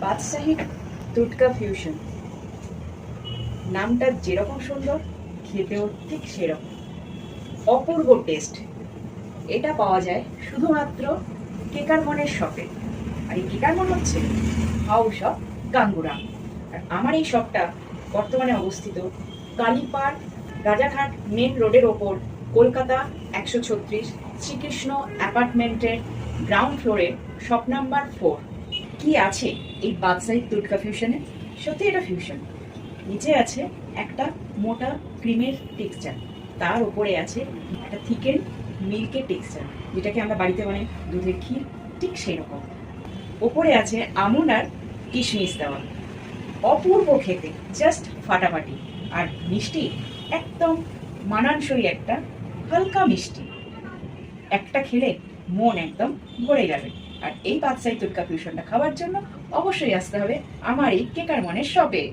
বাদশাহী টুটকা fusion, নামটা যেরকম সুন্দর খেতেও ঠিক সেরকম অপূর্ব টেস্ট। এটা পাওয়া যায় শুধুমাত্র কেকারমনের শপে। আর এই কেকারমন হচ্ছে হাউস অফ গাঙ্গুরাম। আর আমার এই শপটা বর্তমানে অবস্থিত কালীপাড় রাজারহাট মেন রোডের ওপর, কলকাতা 136, শ্রীকৃষ্ণ অ্যাপার্টমেন্টের গ্রাউন্ড ফ্লোরে, শপ নাম্বার 4। কি আছে এই বাদশাহী টুটকা ফিউশনে? সত্যি এটা ফিউশন। নিচে আছে একটা মোটা ক্রিমের টেক্সচার, তার উপরে আছে একটা থিকেন মিল্কের টেক্সচার, যেটাকে আমরা বাড়িতে বানাই দুধের ক্ষীর, ঠিক সেই রকম। ওপরে আছে আমন্ড আর কিশমিশ দেওয়া। অপূর্ব খেতে, জাস্ট ফাটাফাটি। আর মিষ্টি একদম মানানসই, একটা হালকা মিষ্টি। একটা খেলে মন একদম ভরে যাবে। আর এই বাদশাহী টুটকা ফিউশনটা খাওয়ার জন্য অবশ্যই আসতে হবে আমার এই কেকারমনের শপে।